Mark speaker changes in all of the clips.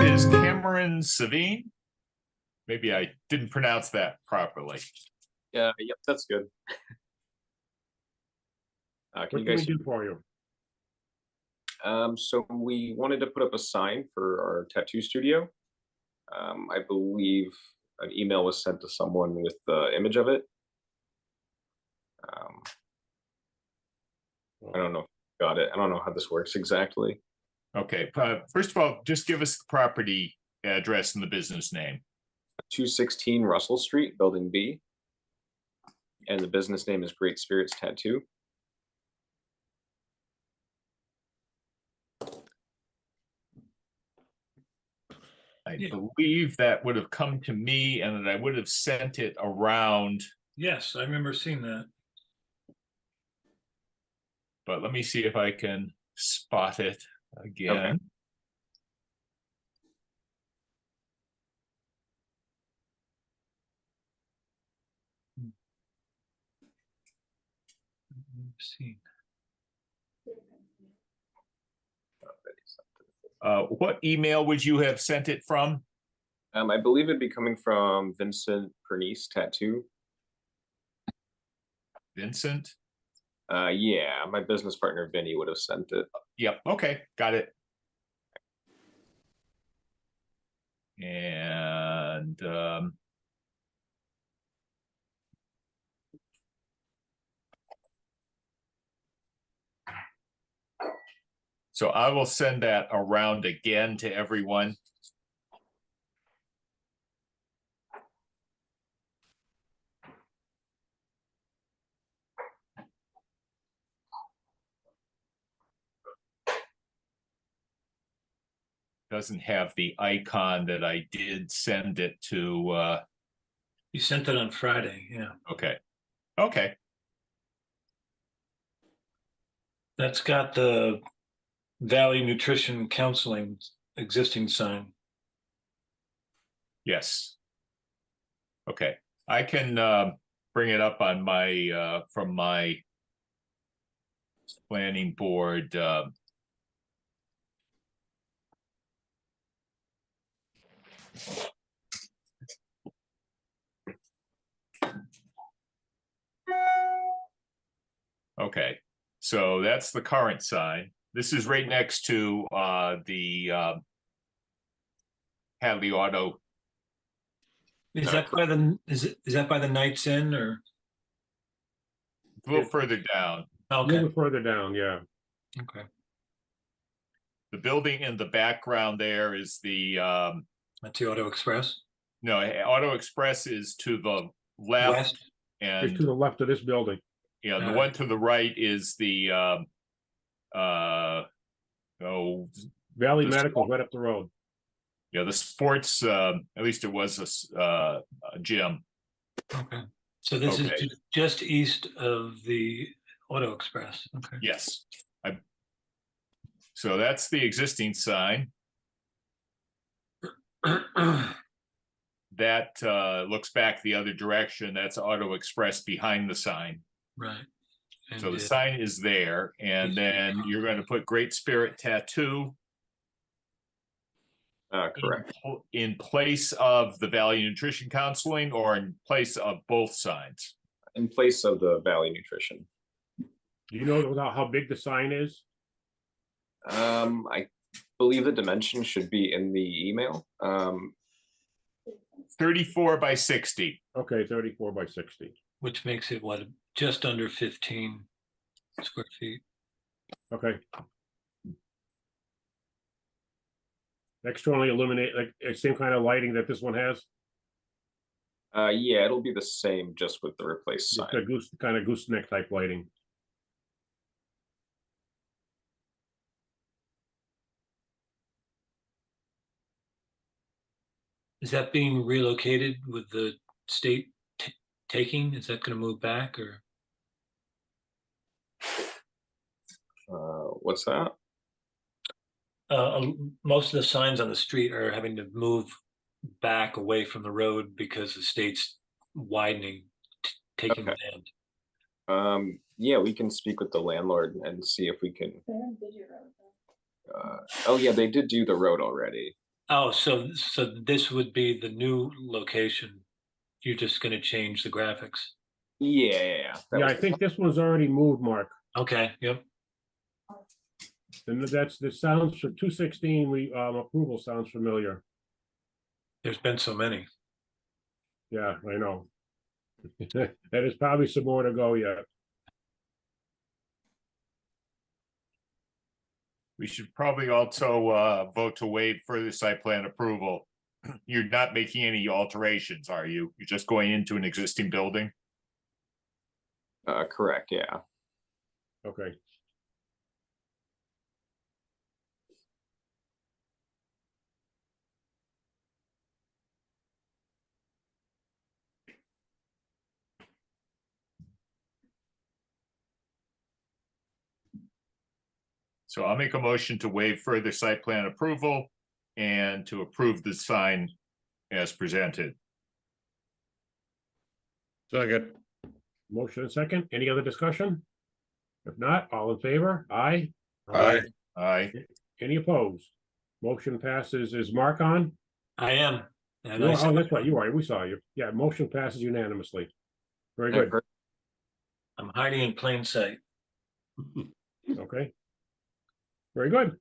Speaker 1: is Cameron Savine. Maybe I didn't pronounce that properly.
Speaker 2: Yep, that's good.
Speaker 3: What can we do for you?
Speaker 2: So we wanted to put up a sign for our tattoo studio. I believe an email was sent to someone with the image of it. I don't know if you got it. I don't know how this works exactly.
Speaker 1: Okay. First of all, just give us the property address and the business name.
Speaker 2: 216 Russell Street, Building B. And the business name is Great Spirits Tattoo.
Speaker 1: I believe that would have come to me and that I would have sent it around.
Speaker 4: Yes, I remember seeing that.
Speaker 1: But let me see if I can spot it again.
Speaker 2: Okay.
Speaker 4: Seen.
Speaker 1: What email would you have sent it from?
Speaker 2: I believe it'd be coming from Vincent Pernice Tattoo.
Speaker 1: Vincent?
Speaker 2: Yeah, my business partner Vinny would have sent it.
Speaker 1: Yep. Okay. Got it. And so I will send that around again to everyone. Doesn't have the icon that I did send it to.
Speaker 4: You sent it on Friday, yeah.
Speaker 1: Okay. Okay.
Speaker 4: That's got the Valley Nutrition Counseling existing sign.
Speaker 1: Yes. Okay. I can bring it up on my from my planning board. Okay, so that's the current sign. This is right next to the Hadley Auto.
Speaker 4: Is that by the is that by the Knights Inn or
Speaker 1: A little further down.
Speaker 3: A
Speaker 4: okay?
Speaker 3: little further down, yeah.
Speaker 4: Okay.
Speaker 1: The building in the background there is the
Speaker 4: That's the Auto Express.
Speaker 1: no, Auto Express is to the left,
Speaker 4: West.
Speaker 3: It's
Speaker 1: and
Speaker 3: to the left of this building.
Speaker 1: yeah, the one to the right is the
Speaker 3: Valley
Speaker 1: The
Speaker 3: Medical's right up the road.
Speaker 1: yeah, the sports, at least it was a gym.
Speaker 4: Okay. So this
Speaker 1: Okay.
Speaker 4: is just east of the Auto Express. Okay.
Speaker 1: Yes. So that's the existing sign. That looks back the other direction. That's Auto Express behind the sign.
Speaker 4: Right. And
Speaker 1: So the sign is there, and then you're going to put Great Spirit Tattoo
Speaker 2: Correct.
Speaker 1: in place of the Valley Nutrition Counseling, or in place of both signs?
Speaker 2: In place of the Valley Nutrition.
Speaker 3: Do you know how big the sign is?
Speaker 2: I believe the dimension should be in the email.
Speaker 1: 34 by 60.
Speaker 3: Okay, 34 by 60.
Speaker 4: which makes it what, just under 15 square feet.
Speaker 3: Okay. Externally illuminate, like same kind of lighting that this one has.
Speaker 2: Yeah, it'll be the same, just with the replaced sign.
Speaker 3: Just a kind of gooseneck type lighting.
Speaker 4: Is that being relocated with the state taking? Is that going to move back or?
Speaker 2: What's that?
Speaker 4: Most of the signs on the street are having to move back away from the road because the state's widening, taking
Speaker 2: Okay.
Speaker 4: land.
Speaker 2: Yeah, we can speak with the landlord and see if we can. Oh yeah, they did do the road already.
Speaker 4: Oh, so this would be the new location. You're just gonna change the graphics.
Speaker 2: Yeah. That
Speaker 3: Yeah,
Speaker 2: was
Speaker 3: I
Speaker 2: the-
Speaker 3: think this one's already moved, Mark.
Speaker 4: Okay, yep.
Speaker 3: And this sounds for 216, approval sounds familiar.
Speaker 4: There's been so many.
Speaker 3: Yeah, I know. That is probably some more to go yet.
Speaker 1: We should probably also vote to waive further site plan approval. You're not making any alterations, are you? You're just going into an existing building?
Speaker 2: Correct, yeah.
Speaker 3: Okay.
Speaker 1: So I'll make a motion to waive further site plan approval and to approve the sign as presented.
Speaker 3: Second. Motion and second. Any other discussion? If not, all in favor? Aye.
Speaker 1: Aye. Aye.
Speaker 3: Any opposed? Motion passes. Is Mark on?
Speaker 4: I am. And
Speaker 3: You
Speaker 4: I
Speaker 3: are-
Speaker 4: said,
Speaker 3: Oh, that's right. You are. We saw you. Yeah, motion passes unanimously. Very
Speaker 2: Yeah,
Speaker 3: good.
Speaker 2: per-
Speaker 4: I'm hiding in plain sight.
Speaker 3: Okay. Very good.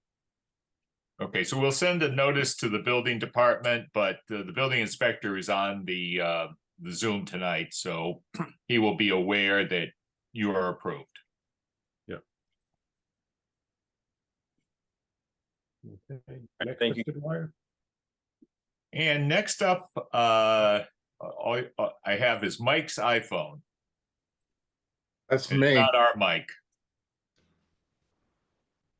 Speaker 1: Okay, so we'll send a notice to the building department, but the building inspector is on the Zoom tonight, so he will be aware that you are approved.
Speaker 3: Okay. Next,
Speaker 2: Thank you.
Speaker 3: Mr. Dwyer.
Speaker 1: And next up, all I have is Mike's iPhone.
Speaker 5: That's
Speaker 1: It's
Speaker 5: me.
Speaker 1: not our mic.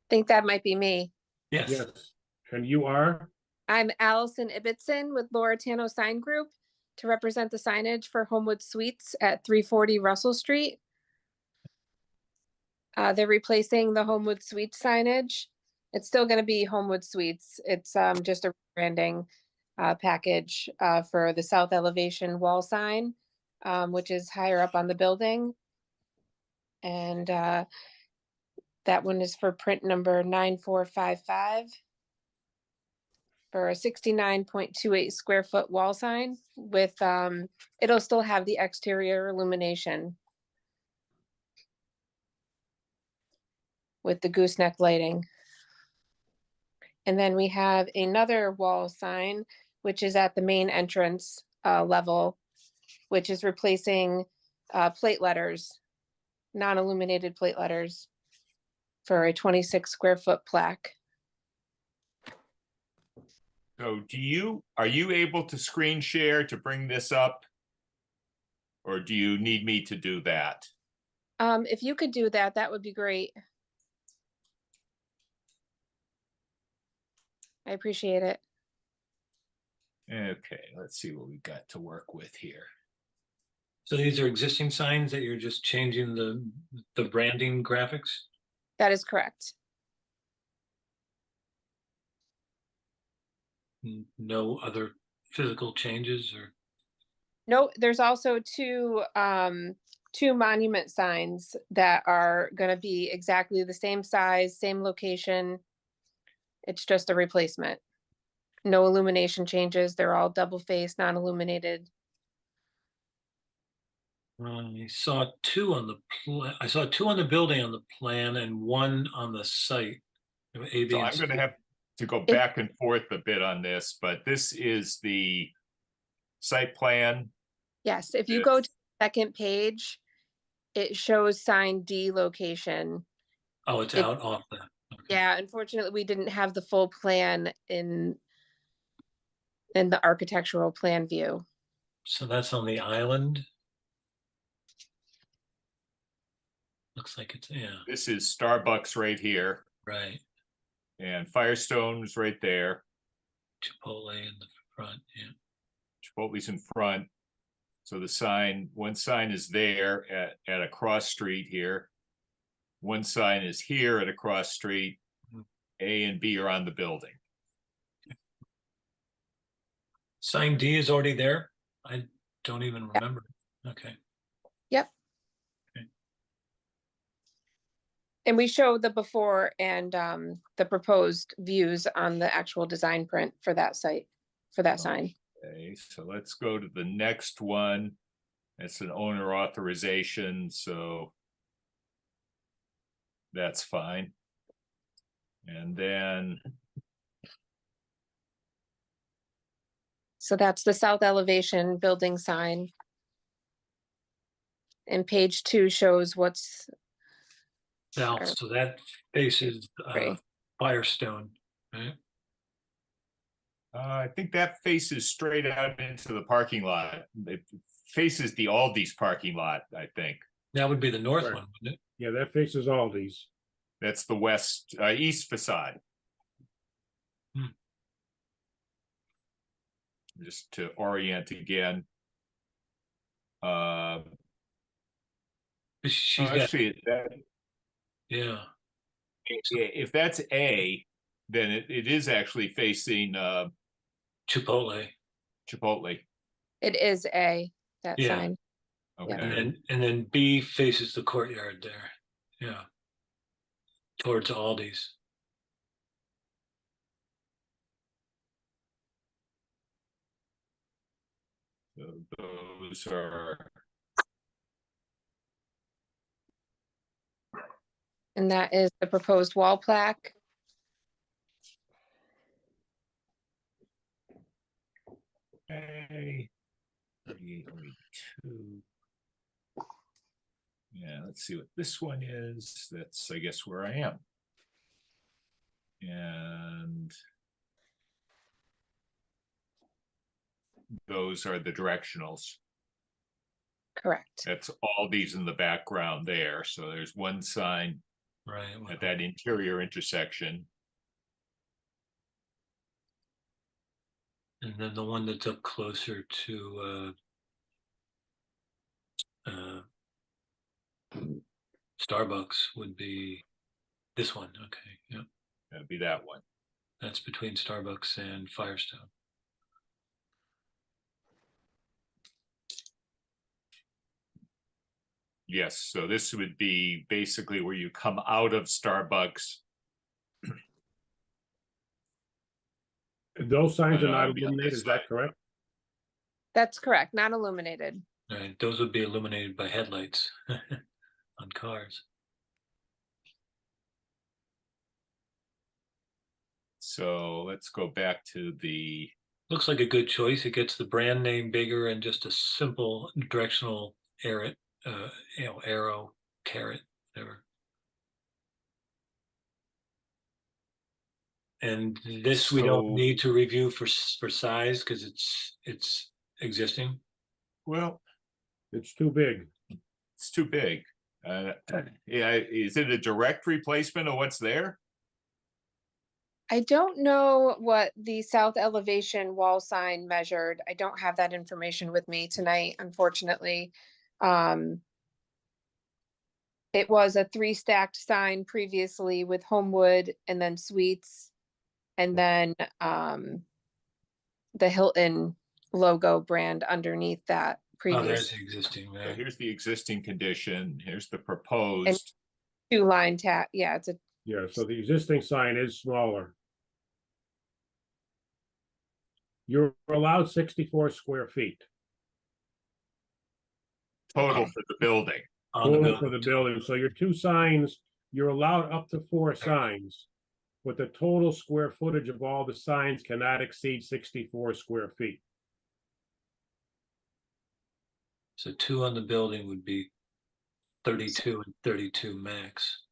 Speaker 6: Think that might be me.
Speaker 4: Yes,
Speaker 3: Yes. And you are?
Speaker 6: I'm Allison Ibbotson with Loretano Sign Group to represent the signage for Homewood Suites at 340 Russell Street. They're replacing the Homewood Suites signage. It's still going to be Homewood Suites. It's just a branding package for the south elevation wall sign, which is higher up on the building. And that one is for print number 9455. For a 69.28 square foot wall sign with, it'll still have the exterior illumination with the gooseneck lighting. And then we have another wall sign, which is at the main entrance level, which is replacing plate letters, non-illuminated plate letters for a 26 square foot plaque.
Speaker 1: So are you able to screen share to bring this up? Or do you need me to do that?
Speaker 6: If you could do that, that would be great. I appreciate it.
Speaker 1: Okay, let's see what we got to work with here.
Speaker 4: so these are existing signs that you're just changing the branding graphics?
Speaker 6: That is correct.
Speaker 4: No other physical changes or?
Speaker 6: No, there's also two monument signs that are gonna be exactly the same size, same location. It's just a replacement. No illumination changes. They're all double face, non-illuminated.
Speaker 4: I saw two on I saw two on the building on the plan and one on the site. A, B,
Speaker 1: So
Speaker 4: and
Speaker 1: I'm
Speaker 4: C.
Speaker 1: gonna have to go back and forth a bit on this, but this is the site plan.
Speaker 6: Yes, if you go to the second page, it shows sign D location.
Speaker 4: Oh, it's
Speaker 6: it-
Speaker 4: out off the. Okay.
Speaker 6: Yeah, unfortunately, we didn't have the full plan in the architectural plan view.
Speaker 4: So that's on the island. Looks like it's, yeah,
Speaker 1: This is Starbucks right here
Speaker 4: right.
Speaker 1: and Firestone's right there.
Speaker 4: Chipotle in the front, yeah.
Speaker 1: Chipotle's in front. So one sign is there at a cross street here. One sign is here at a cross street. A and B are on the building.
Speaker 4: Sign D is already there? I don't even remember. Okay,
Speaker 6: And we show the before and the proposed views on the actual design print for that site, for that sign.
Speaker 1: Okay, so let's go to the next one. It's an owner authorization, so that's fine. And then,
Speaker 6: So that's the south elevation building sign. And page 2 shows what's
Speaker 4: South,
Speaker 6: Sure.
Speaker 4: so that faces
Speaker 6: Right.
Speaker 4: Firestone, right?
Speaker 1: I think that faces straight out into the parking lot. It faces the Aldi's parking lot, I think.
Speaker 4: That would be the north
Speaker 3: Right.
Speaker 4: one, wouldn't it?
Speaker 3: Yeah, that faces Aldi's.
Speaker 1: That's the east facade.
Speaker 4: Hmm.
Speaker 1: Just to orient again.
Speaker 4: But she's got,
Speaker 1: Actually,
Speaker 4: yeah,
Speaker 1: if that's A, then it is actually facing
Speaker 4: Chipotle.
Speaker 1: Chipotle.
Speaker 6: it is that
Speaker 4: Yeah.
Speaker 6: sign.
Speaker 1: Okay.
Speaker 4: And then B faces the courtyard there, yeah. Towards Aldi's.
Speaker 1: So those are,
Speaker 6: And that is the proposed wall plaque.
Speaker 1: A 38.2. Yeah, let's see what this one is. That's, I guess, where I am. And those are the directionals.
Speaker 6: Correct.
Speaker 1: That's all these in the background there. So there's one sign
Speaker 4: Right.
Speaker 1: at that interior intersection.
Speaker 4: And then the one that's up closer to Starbucks would be this one. Okay, yeah,
Speaker 1: That'd be that one.
Speaker 4: that's between Starbucks and Firestone.
Speaker 1: Yes, so this would be basically where you come out of Starbucks.
Speaker 3: Those signs are
Speaker 1: No,
Speaker 3: not
Speaker 1: it'd be on
Speaker 3: illuminated,
Speaker 1: this
Speaker 3: is that
Speaker 1: side.
Speaker 3: correct?
Speaker 6: That's correct, not illuminated.
Speaker 4: Right, those would be illuminated by headlights on cars.
Speaker 1: So let's go back to the,
Speaker 4: Looks like a good choice. It gets the brand name bigger and just a simple directional arrow, arrow, caret, whatever. And this we don't
Speaker 1: So-
Speaker 4: need to review for size because it's existing.
Speaker 1: well,
Speaker 3: It's too big.
Speaker 1: it's too big. Yeah, is it a direct replacement of what's there?
Speaker 6: I don't know what the south elevation wall sign measured. I don't have that information with me tonight, unfortunately. It was a 3-stacked sign previously with Homewood and then Suites. And then the Hilton logo brand underneath that
Speaker 4: Oh, there's
Speaker 6: previous
Speaker 4: the existing,
Speaker 1: So
Speaker 4: right?
Speaker 1: here's the existing condition, here's the proposed.
Speaker 6: 2-line tag. Yeah, it's a
Speaker 3: Yeah, so the existing sign is smaller. You're allowed 64 square feet
Speaker 1: Total
Speaker 6: Okay.
Speaker 1: for the building.
Speaker 4: On the
Speaker 3: total for
Speaker 4: building.
Speaker 3: the building. So your 2 signs, you're allowed up to 4 signs. But the total square footage of all the signs cannot exceed 64 square feet.
Speaker 4: So 2 on the building would be 32 and 32 max.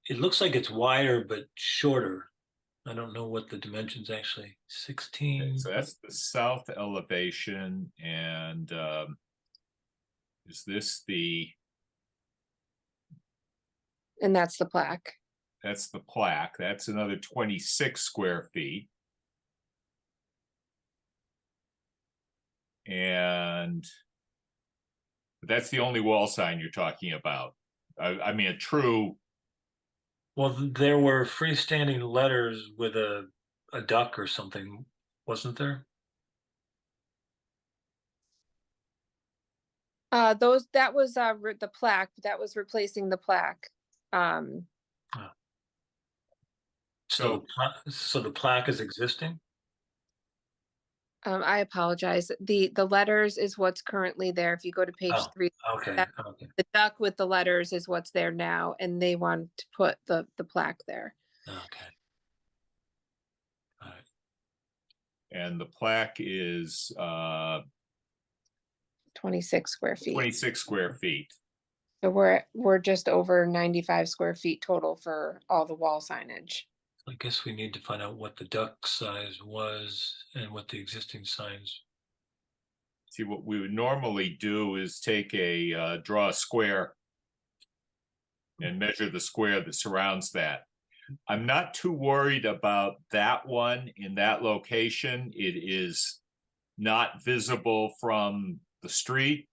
Speaker 4: It looks like it's wider but shorter. I don't know what the dimensions actually,
Speaker 1: Okay,
Speaker 4: 16.
Speaker 1: so that's the south elevation and is this
Speaker 6: and that's the plaque.
Speaker 1: that's the plaque, that's another 26 square feet. And that's the only wall sign you're talking about. I mean, a true,
Speaker 4: Well, there were freestanding letters with a duck or something, wasn't there?
Speaker 6: That was the plaque, that was replacing the plaque.
Speaker 4: So, so the plaque is existing?
Speaker 6: I apologize. The letters is what's currently there. If you go to page
Speaker 4: Oh,
Speaker 6: 3,
Speaker 4: Okay,
Speaker 6: that-
Speaker 4: okay,
Speaker 6: the duck with the letters is what's there now, and they want to put the plaque there.
Speaker 4: okay. All right,
Speaker 1: And the plaque is
Speaker 6: 26 square feet.
Speaker 1: 26 square feet.
Speaker 6: So we're just over 95 square feet total for all the wall signage.
Speaker 4: I guess we need to find out what the duck size was and what the existing signs.
Speaker 1: See, what we would normally do is take a draw a square and measure the square that surrounds that. I'm not too worried about that one in that location. It is not visible from the street.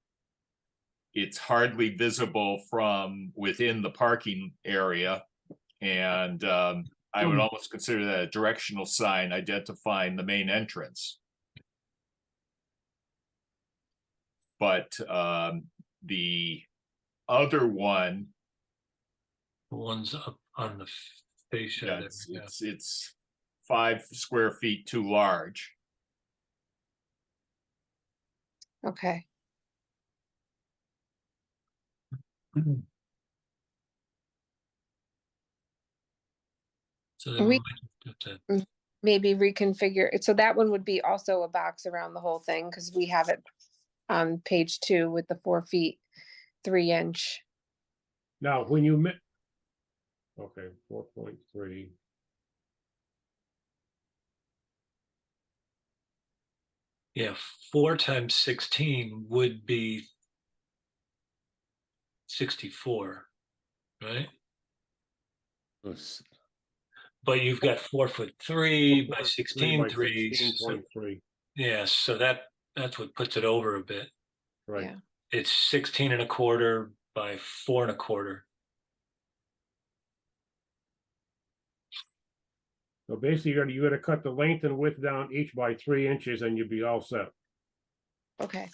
Speaker 1: It's hardly visible from within the parking area. And I would almost consider that a directional sign identifying the main entrance. But the other one,
Speaker 4: The ones up on the fascia
Speaker 1: yeah,
Speaker 4: there, yeah.
Speaker 1: it's 5 square feet too large.
Speaker 6: Okay.
Speaker 4: So then
Speaker 6: We-
Speaker 4: we might have to,
Speaker 6: Maybe reconfigure it. So that one would be also a box around the whole thing because we have it on page 2 with the 4 feet, 3 inch.
Speaker 3: Now, when okay, 4.3.
Speaker 4: yeah, 4 times 16 would be 64, right? But you've got 4'3" by 16'3", so
Speaker 3: 16.3,
Speaker 4: yeah, so that's what puts it over a bit.
Speaker 3: right.
Speaker 6: Yeah.
Speaker 4: It's 16 1/4 by 4 1/4.
Speaker 3: So basically, you gotta cut the length and width down each by 3 inches and you'd be all set.
Speaker 6: Okay.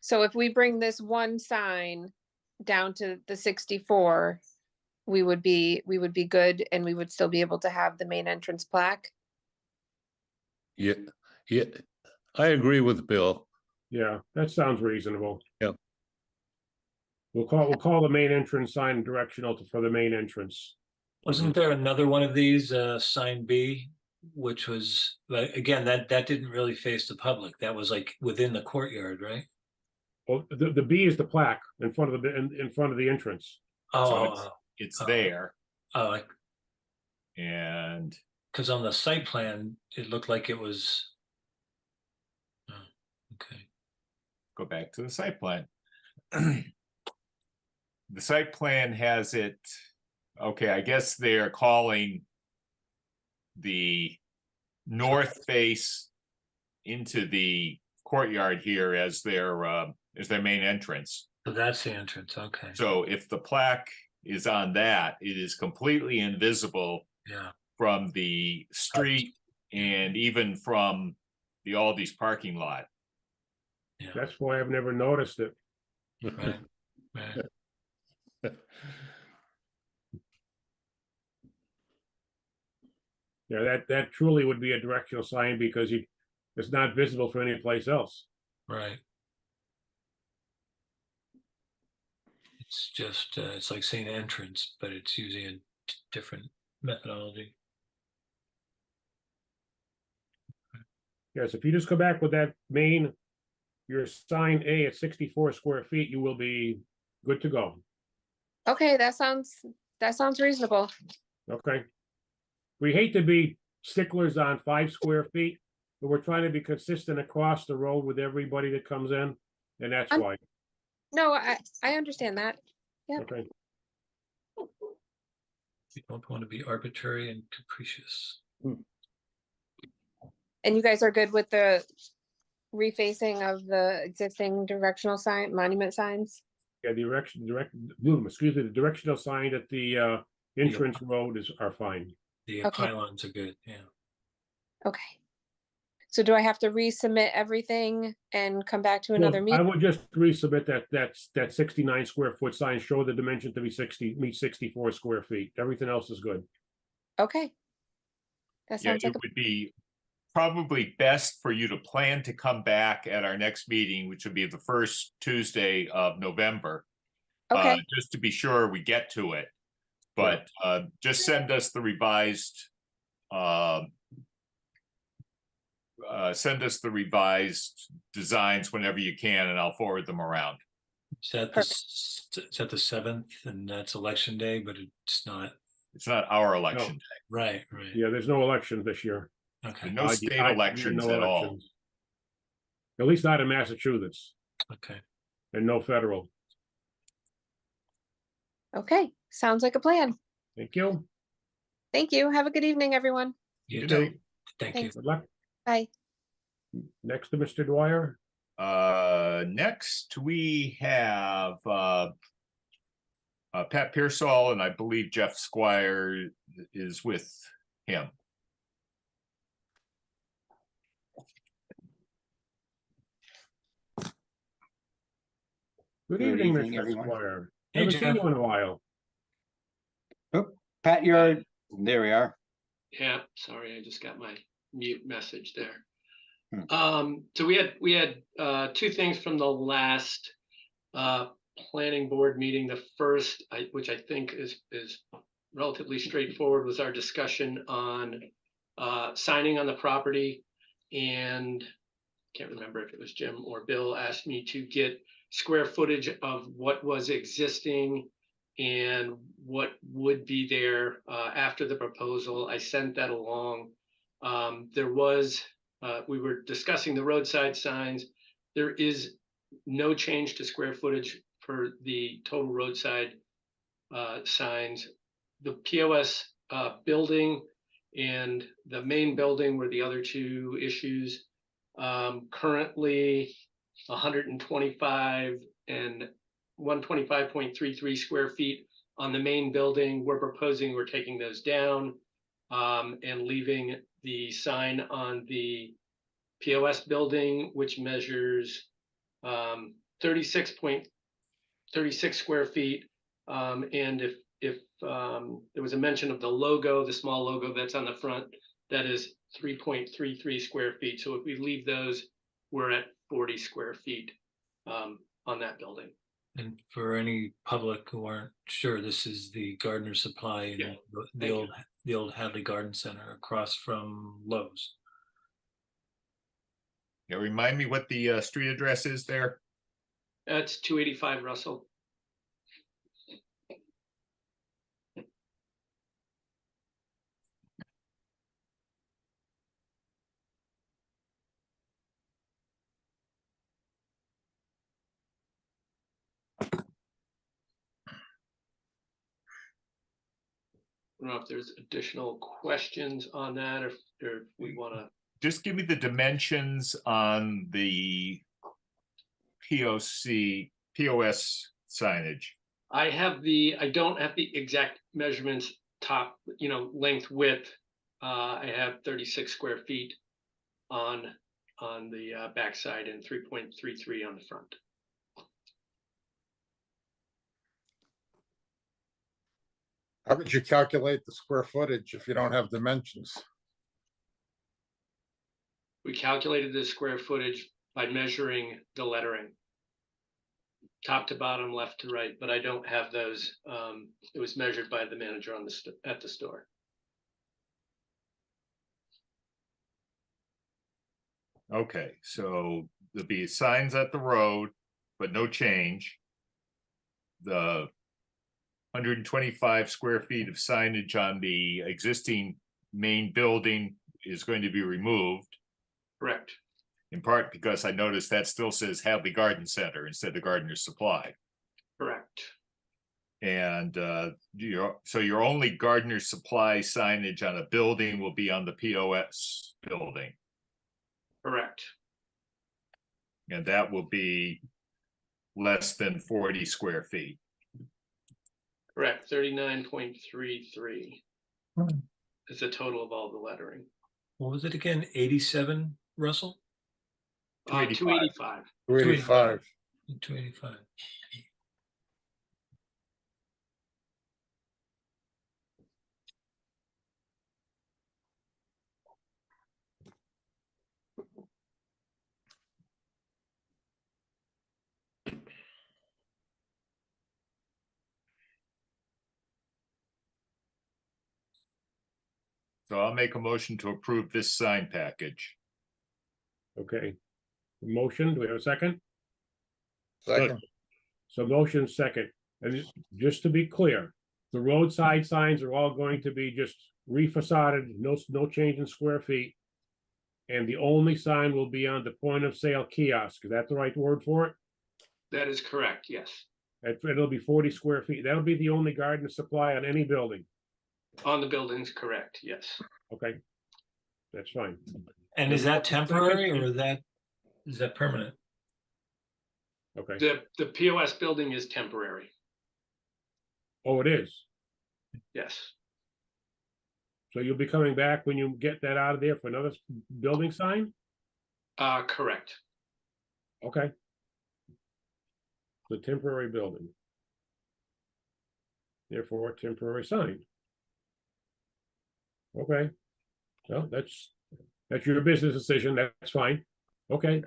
Speaker 6: So if we bring this one sign down to the 64, we would be good and we would still be able to have the main entrance plaque.
Speaker 5: Yeah, yeah, I agree with Bill.
Speaker 3: Yeah, that sounds reasonable.
Speaker 5: Yeah.
Speaker 3: We'll call the main entrance sign directional for the main entrance.
Speaker 4: Wasn't there another one of these, sign B, which was, like, again, that didn't really face the public. That was like within the courtyard, right?
Speaker 3: Well, the B is the plaque in front of in front of the entrance.
Speaker 4: Oh,
Speaker 1: It's
Speaker 4: Oh.
Speaker 1: there
Speaker 4: oh,
Speaker 1: and
Speaker 4: because on the site plan, it looked like it was. Oh, okay,
Speaker 1: go back to the site plan. The site plan has it, okay, I guess they're calling the north face into the courtyard here as their main entrance.
Speaker 4: so that's the entrance, okay,
Speaker 1: So if the plaque is on that, it is completely invisible
Speaker 4: yeah,
Speaker 1: from the street and even from the Aldi's parking lot.
Speaker 4: yeah,
Speaker 3: That's why I've never noticed it.
Speaker 4: right, right.
Speaker 3: Yeah, that truly would be a directional sign because it's not visible from any place else.
Speaker 4: Right. It's just, it's like saying entrance, but it's using a different methodology.
Speaker 3: Yes, if you just go back with that your sign A at 64 square feet, you will be good to go.
Speaker 6: Okay, that sounds reasonable.
Speaker 3: Okay. We hate to be sticklers on 5 square feet, but we're trying to be consistent across the road with everybody that comes in, and that's
Speaker 6: Un-
Speaker 3: why.
Speaker 6: No, I understand that. Yep.
Speaker 3: Okay.
Speaker 4: You don't want to be arbitrary and capricious.
Speaker 6: And you guys are good with the refacing of the existing directional sign, monument signs?
Speaker 3: Yeah, the directional sign at the entrance road are fine.
Speaker 4: The
Speaker 6: Okay.
Speaker 4: pylons are good, yeah.
Speaker 6: Okay. So do I have to resubmit everything and come back to another
Speaker 3: I
Speaker 6: meeting?
Speaker 3: would just resubmit that 69 square foot sign, show the dimension to be 64 square feet. Everything else is good.
Speaker 6: Okay. That
Speaker 1: Yeah,
Speaker 6: sounds
Speaker 1: it
Speaker 6: like,
Speaker 1: would be probably best for you to plan to come back at our next meeting, which would be the first Tuesday of November.
Speaker 6: okay,
Speaker 1: Just to be sure we get to it. But just send us the revised designs whenever you can, and I'll forward them around.
Speaker 4: Is that is that the 7th, and that's election day, but it's not,
Speaker 1: It's not our election day.
Speaker 4: right,
Speaker 3: Yeah, there's no election this year.
Speaker 4: okay,
Speaker 1: No state elections
Speaker 3: no
Speaker 1: at all.
Speaker 3: elections. At least not in Massachusetts,
Speaker 4: okay.
Speaker 3: and no federal.
Speaker 6: okay. Sounds like a plan.
Speaker 3: Thank you.
Speaker 6: Thank you. Have a good evening, everyone.
Speaker 4: You
Speaker 1: Good
Speaker 4: too.
Speaker 1: night.
Speaker 4: Thank you.
Speaker 6: Thanks.
Speaker 3: Good luck.
Speaker 6: Bye.
Speaker 3: Next to Mr. Dwyer.
Speaker 1: Next we have Pat Pearsall, and I believe Jeff Squire is with him.
Speaker 3: Good
Speaker 7: Good
Speaker 3: evening,
Speaker 7: evening,
Speaker 3: Mr.
Speaker 7: everyone.
Speaker 3: Squire.
Speaker 4: Hey,
Speaker 3: Haven't seen
Speaker 4: Jeff.
Speaker 3: you in a while.
Speaker 7: Pat, there we are.
Speaker 8: Yeah, sorry, I just got my mute message there.
Speaker 7: Hmm.
Speaker 8: So we had two things from the last planning board meeting. The first, which I think is relatively straightforward, was our discussion on signing on the property. And can't remember if it was Jim or Bill asked me to get square footage of what was existing and what would be there after the proposal. I sent that along. There was, we were discussing the roadside signs. There is no change to square footage for the total roadside signs. The POS building and the main building were the other two issues. Currently 125 and 125.33 square feet on the main building. We're taking those down and leaving the sign on the POS building, which measures 36.36 square feet. And if there was a mention of the logo, the small logo that's on the front, that is 3.33 square feet. So if we leave those, we're at 40 square feet on that building.
Speaker 4: And for any public who aren't sure, this is the Gardner Supply in
Speaker 8: Yeah,
Speaker 4: the old Hadley Garden Center across from Lowe's.
Speaker 1: Yeah, remind me what the street address is there.
Speaker 8: That's 285 Russell. I don't know if there's additional questions on that, or if we want to.
Speaker 1: Just give me the dimensions on the POS signage.
Speaker 8: I don't have the exact measurements, top, length, width. I have 36 square feet on the backside and 3.33 on the front.
Speaker 9: How would you calculate the square footage if you don't have dimensions?
Speaker 8: We calculated the square footage by measuring the lettering, top to bottom, left to right, but I don't have those. It was measured by the manager at the store.
Speaker 1: Okay, so there'll be signs at the road, but no change. The 125 square feet of signage on the existing main building is going to be removed,
Speaker 8: Correct.
Speaker 1: in part because I noticed that still says Hadley Garden Center instead of Gardner Supply.
Speaker 8: Correct.
Speaker 1: And so your only Gardner Supply signage on a building will be on the POS building.
Speaker 8: Correct.
Speaker 1: And that will be less than 40 square feet.
Speaker 8: Correct. 39.33 is the total of all the lettering.
Speaker 4: What was it again? 87 Russell?
Speaker 8: 285.
Speaker 9: 285.
Speaker 4: 285.
Speaker 1: So I'll make a motion to approve this sign package.
Speaker 3: Okay. Motion, do we have a second?
Speaker 9: Second,
Speaker 3: So motion second, and just to be clear, the roadside signs are all going to be just refacaded, no change in square feet. And the only sign will be on the point of sale kiosk, is that the right word for it?
Speaker 8: That is correct, yes.
Speaker 3: It'll be 40 square feet, that'll be the only garden supply on any building,
Speaker 8: On the buildings, correct, yes.
Speaker 3: okay? That's fine.
Speaker 4: And is that temporary or is that permanent?
Speaker 3: Okay,
Speaker 8: The POS building is temporary,
Speaker 3: oh, it is,
Speaker 8: yes.
Speaker 3: so you'll be coming back when you get that out of there for another building sign?
Speaker 8: Correct.
Speaker 3: Okay. The temporary building. Therefore, a temporary sign. Okay. Well, that's your business decision, that's fine. Okay.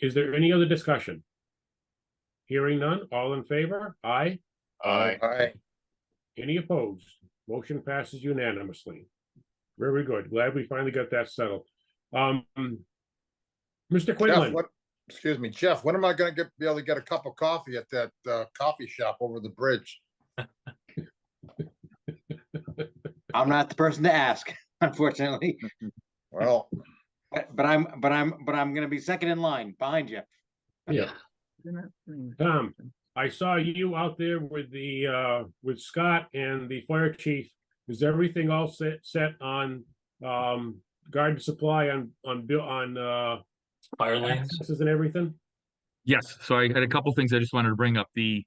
Speaker 3: Is there any other discussion? Hearing none, all in favor? Aye.
Speaker 1: Aye.
Speaker 9: aye.
Speaker 3: Any opposed? Motion passes unanimously. Very good. Glad we finally got that settled. Mr.
Speaker 9: Jeff,
Speaker 3: Quinlan,
Speaker 9: excuse me, Jeff, when am I gonna be able to get a cup of coffee at that coffee shop over the bridge?
Speaker 7: I'm not the person to ask, unfortunately,
Speaker 9: Well,
Speaker 7: but I'm gonna be second in line behind you.
Speaker 3: yeah. Tom, I saw you out there with the with Scott and the fire chief. Is everything all set on garden supply on
Speaker 4: Fire lanes?
Speaker 3: accesses and everything?
Speaker 10: Yes, so I had a couple things I just wanted to bring up. The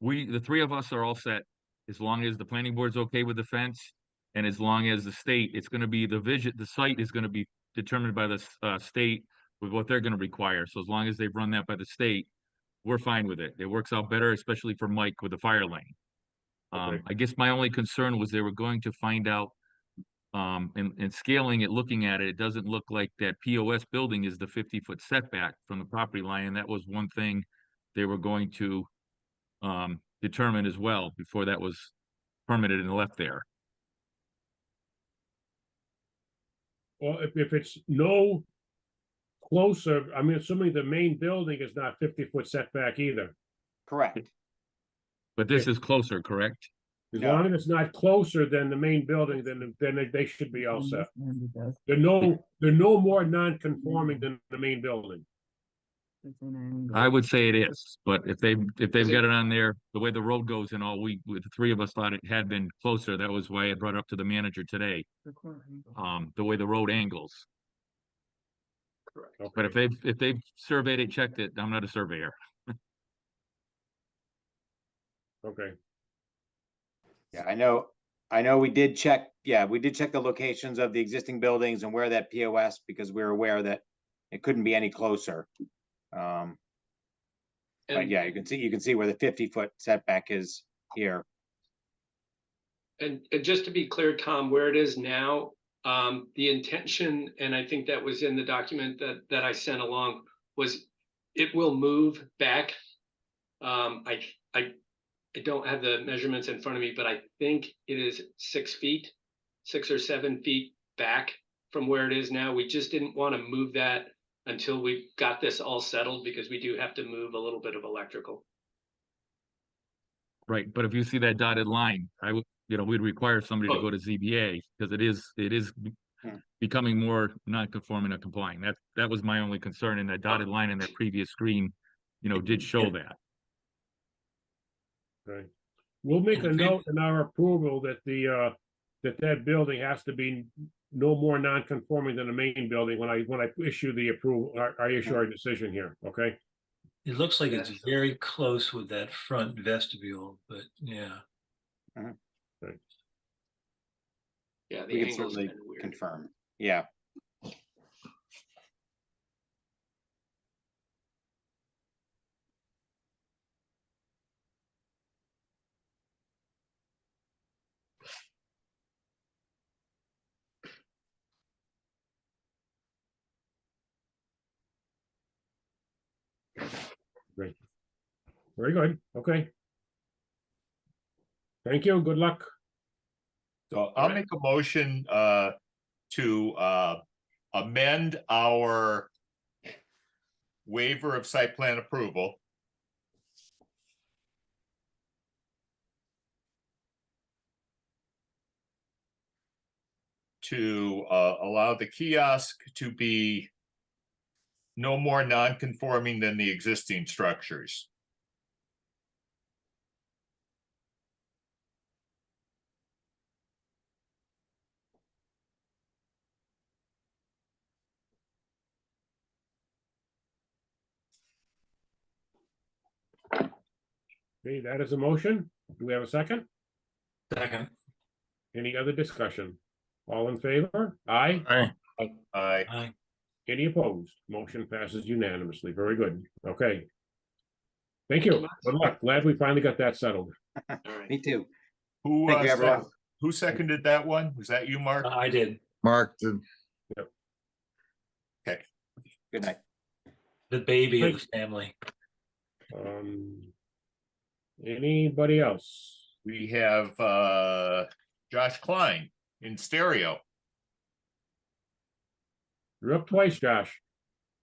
Speaker 10: three of us are all set, as long as the planning board's okay with the fence. And as long as the state, it's gonna be the site is gonna be determined by the state with what they're gonna require. So as long as they've run that by the state, we're fine with it. It works out better, especially for Mike with the fire lane.
Speaker 3: Okay.
Speaker 10: I guess my only concern was they were going to find out, and scaling it, looking at it, it doesn't look like that POS building is the 50-foot setback from the property line. And that was one thing they were going to determine as well before that was permitted and left there.
Speaker 3: Well, if it's no closer, I mean, assuming the main building is not 50-foot setback either.
Speaker 7: Correct.
Speaker 10: But this is closer, correct?
Speaker 3: As
Speaker 7: Yeah.
Speaker 3: long as it's not closer than the main building, then they should be all set. They're no more non-conforming than the main building.
Speaker 10: I would say it is, but if they've got it on there, the way the road goes and all, the three of us thought it had been closer. That was why I brought it up to the manager today. The way the road angles.
Speaker 8: Correct.
Speaker 10: But if they've surveyed it, checked it, I'm not a surveyor.
Speaker 3: Okay,
Speaker 7: Yeah, I know we did check, we did check the locations of the existing buildings and where that POS, because we were aware that it couldn't be any closer. But
Speaker 8: And-
Speaker 7: yeah, you can see where the 50-foot setback is here.
Speaker 8: And just to be clear, Tom, where it is now, the intention, and I think that was in the document that I sent along, was it will move back. I don't have the measurements in front of me, but I think it is 6 feet, 6 or 7 feet back from where it is now. We just didn't want to move that until we got this all settled, because we do have to move a little bit of electrical.
Speaker 10: Right, but if you see that dotted line, we'd require somebody to
Speaker 8: Oh.
Speaker 10: go to ZBA, because it is becoming more non-conforming and complying. That was my only concern, and that dotted line in that previous screen, did show that.
Speaker 3: right. We'll make a
Speaker 4: Okay.
Speaker 3: note in our approval that that building has to be no more non-conforming than the main building when I issue the approval, I issue our decision here, okay?
Speaker 4: It looks like it's
Speaker 8: Yes.
Speaker 4: very close with that front vestibule, but yeah.
Speaker 8: Yeah, the
Speaker 7: We can
Speaker 8: angle's
Speaker 7: certainly
Speaker 8: kind of weird.
Speaker 7: confirm. Yeah,
Speaker 3: Very good, okay. Thank you, good luck.
Speaker 1: So I'll make a motion to amend our waiver of site plan approval to allow the kiosk to be no more non-conforming than the existing structures.
Speaker 3: Okay, that is a motion. Do we have a second?
Speaker 4: Second.
Speaker 3: Any other discussion? All in favor? Aye.
Speaker 10: Aye.
Speaker 4: Aye.
Speaker 3: Any opposed? Motion passes unanimously. Very good. Okay. Thank you. Good luck. Glad we finally got that settled.
Speaker 7: Me too.
Speaker 1: Who,
Speaker 7: Thank you, everyone.
Speaker 1: who seconded that one? Was that you, Mark?
Speaker 4: I did.
Speaker 9: Mark, did,
Speaker 7: Good night.
Speaker 4: The baby of the family.
Speaker 3: Anybody else?
Speaker 1: We have Josh Klein in stereo.
Speaker 3: You're up twice, Josh.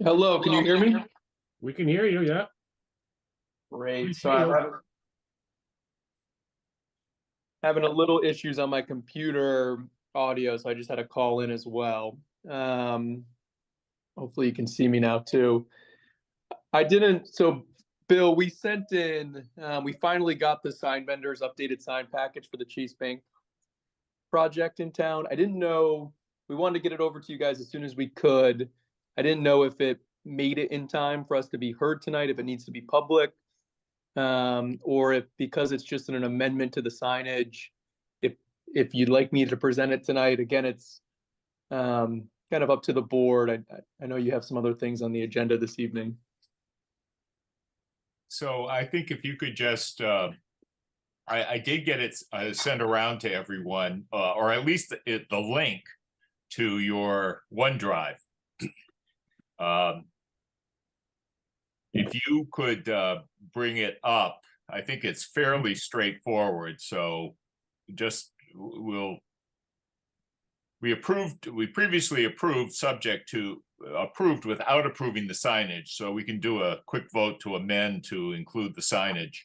Speaker 11: Hello, can you hear me?
Speaker 3: We can hear you, yeah.
Speaker 11: Great. So I'm having a little issues on my computer audio, so I just had to call in as well. Hopefully you can see me now too. So Bill, we sent in, we finally got the sign vendor's updated sign package for the Chase Bank project in town. I didn't know, we wanted to get it over to you guys as soon as we could. I didn't know if it made it in time for us to be heard tonight, if it needs to be public, or if, because it's just an amendment to the signage, if you'd like me to present it tonight. Again, it's kind of up to the board. I know you have some other things on the agenda this evening.
Speaker 1: So I think if you could just, I did get it sent around to everyone, or at least the link to your OneDrive. If you could bring it up, I think it's fairly straightforward. So just we previously approved subject to approved without approving the signage. So we can do a quick vote to amend to include the signage.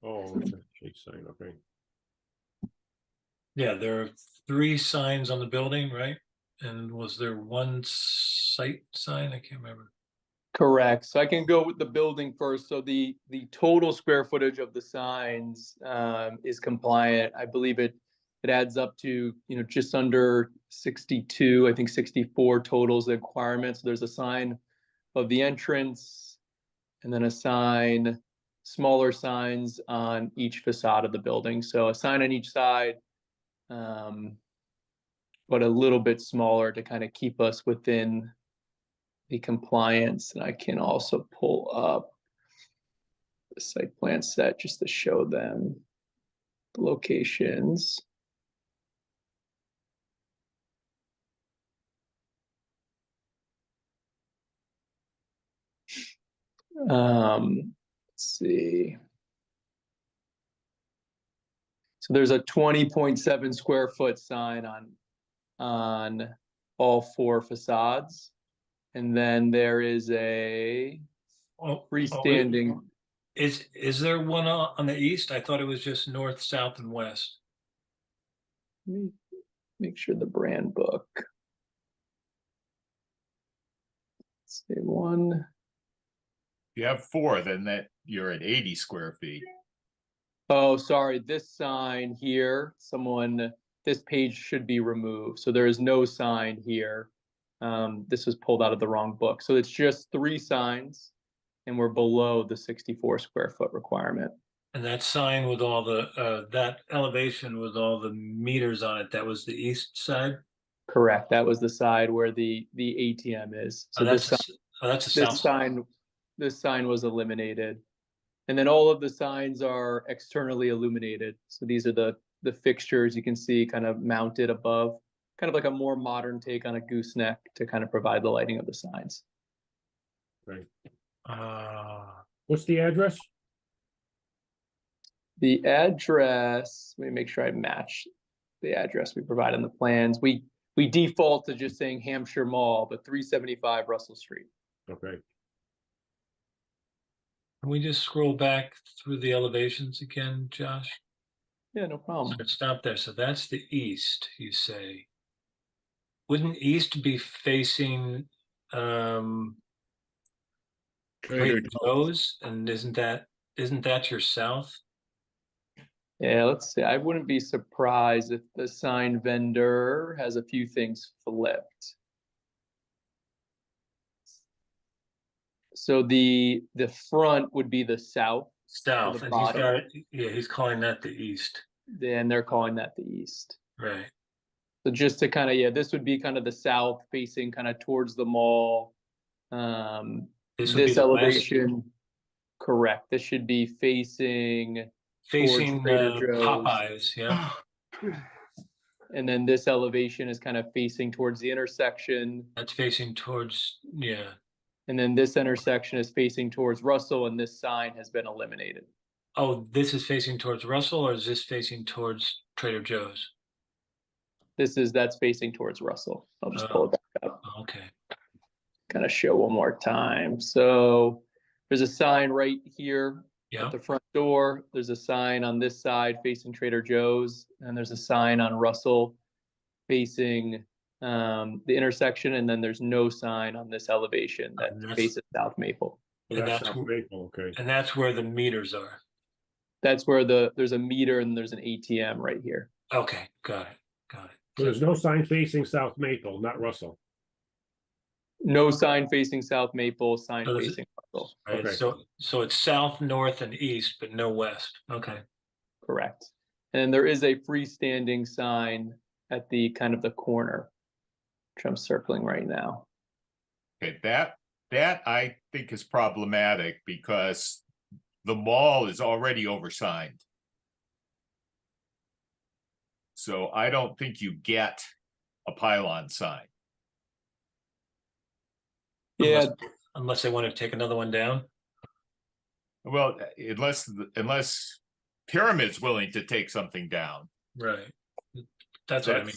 Speaker 3: Oh, okay. Chase sign, okay.
Speaker 4: Yeah, there are 3 signs on the building, right? And was there one site sign? I can't remember.
Speaker 11: Correct. So I can go with the building first. So the total square footage of the signs is compliant. I believe it adds up to, just under 62, I think 64 totals the requirements. So there's a sign of the entrance and then a sign, smaller signs on each facade of the building. So a sign on each side, but a little bit smaller to kind of keep us within the compliance. And I can also pull up the site plan set just to show them the locations. Let's see. So there's a 20.7 square foot sign on all 4 facades. And then there is a freestanding.
Speaker 4: Is there one on the east? I thought it was just north, south, and west.
Speaker 11: Let me make sure the brand book. Let's see, 1.
Speaker 1: If you have 4, then you're at 80 square feet.
Speaker 11: Oh, sorry, this sign here, this page should be removed. So there is no sign here. This was pulled out of the wrong book. So it's just 3 signs and we're below the 64 square foot requirement.
Speaker 4: And that sign with all the, that elevation with all the meters on it, that was the east side?
Speaker 11: Correct. That was the side where the ATM is. So
Speaker 4: that's a south side.
Speaker 11: This sign was eliminated. And then all of the signs are externally illuminated. So these are the fixtures you can see kind of mounted above, kind of like a more modern take on a gooseneck to kind of provide the lighting of the signs.
Speaker 3: Right. What's the address?
Speaker 11: The address, let me make sure I match the address we provide on the plans. We default to just saying Hampshire Mall, but 375 Russell Street.
Speaker 3: Okay,
Speaker 4: Can we just scroll back through the elevations again, Josh?
Speaker 11: Yeah, no problem.
Speaker 4: Stop there. So that's the east, you say. Wouldn't east be facing
Speaker 5: Trader
Speaker 4: Trader Joe's? And isn't that your south?
Speaker 11: Yeah, let's see. I wouldn't be surprised if the sign vendor has a few things flipped. So the front would be the south,
Speaker 4: South,
Speaker 11: the
Speaker 4: and
Speaker 11: bottom.
Speaker 4: he's calling that the east.
Speaker 11: Then they're calling that the east.
Speaker 4: Right.
Speaker 11: So just to kind of, yeah, this would be kind of the south facing kind of towards the mall.
Speaker 4: This would be
Speaker 11: This
Speaker 4: the west,
Speaker 11: elevation, correct. This should be facing
Speaker 4: facing
Speaker 11: Trader Joe's.
Speaker 4: Popeyes, yeah.
Speaker 11: And then this elevation is kind of facing towards the intersection.
Speaker 4: That's facing towards, yeah.
Speaker 11: And then this intersection is facing towards Russell, and this sign has been eliminated.
Speaker 4: Oh, this is facing towards Russell, or is this facing towards Trader Joe's?
Speaker 11: That's facing towards Russell. I'll just pull it back up.
Speaker 4: Okay.
Speaker 11: Kind of show one more time. So there's a sign right here
Speaker 4: Yeah.
Speaker 11: at the front door. There's a sign on this side facing Trader Joe's, and there's a sign on Russell facing the intersection, and then there's no sign on this elevation that faces South Maple.
Speaker 4: And that's
Speaker 3: South Maple, okay.
Speaker 4: And that's where the meters are.
Speaker 11: That's where there's a meter and there's an ATM right here.
Speaker 4: Okay, got it.
Speaker 3: So there's no sign facing South Maple, not Russell.
Speaker 11: No sign facing South Maple, sign
Speaker 4: So there's-
Speaker 11: facing Russell.
Speaker 4: Right,
Speaker 3: Okay.
Speaker 4: so it's south, north, and east, but no west. Okay.
Speaker 11: Correct. And there is a freestanding sign at the kind of the corner, which I'm circling right now.
Speaker 1: Okay, that I think is problematic because the mall is already oversigned. So I don't think you get a pylon sign.
Speaker 11: Yeah,
Speaker 4: Unless they want to take another one down.
Speaker 1: Well, unless Pyramid's willing to take something down.
Speaker 4: Right. That's what I mean.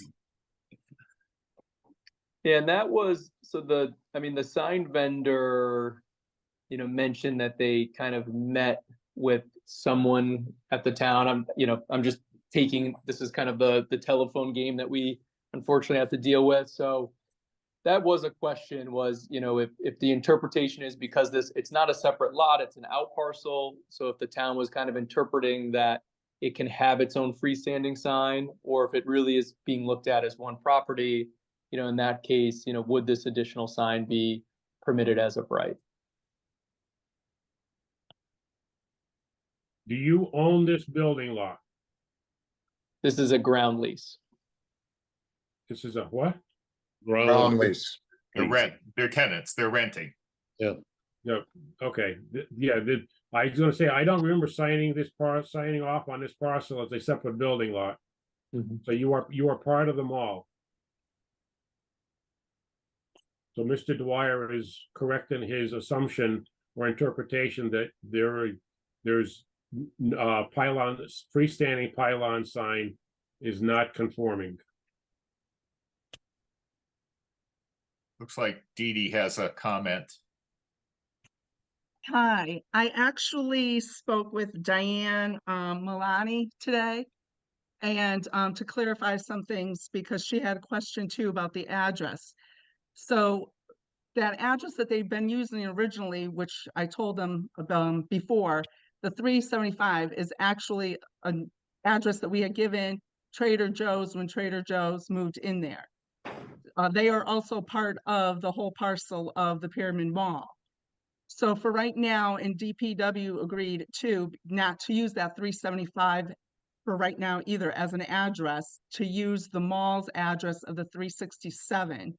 Speaker 11: yeah, and that was, so the sign vendor, mentioned that they kind of met with someone at the town. I'm just taking, this is kind of the telephone game that we unfortunately have to deal with. So that was a question was, if the interpretation is because it's not a separate lot, it's an out parcel. So if the town was kind of interpreting that it can have its own freestanding sign, or if it really is being looked at as one property, in that case, would this additional sign be permitted as of right?
Speaker 3: Do you own this building lot?
Speaker 11: This is a ground lease.
Speaker 3: This is a what?
Speaker 9: Ground lease.
Speaker 1: They're tenants, they're renting.
Speaker 3: No, okay, I was gonna say, I don't remember signing off on this parcel as a separate building lot.
Speaker 11: Mhm.
Speaker 3: So you are part of the mall. So Mr. Dwyer is correct in his assumption or interpretation that there's freestanding pylon sign is not conforming.
Speaker 1: Looks like Dee Dee has a comment.
Speaker 12: Hi, I actually spoke with Diane Milani today. And to clarify some things, because she had a question too about the address. So that address that they've been using originally, which I told them about before, the 375 is actually an address that we had given Trader Joe's when Trader Joe's moved in there. They are also part of the whole parcel of the Pyramid Mall. So for right now, and DPW agreed to not to use that 375 for right now either as an address, to use the mall's address of the 367,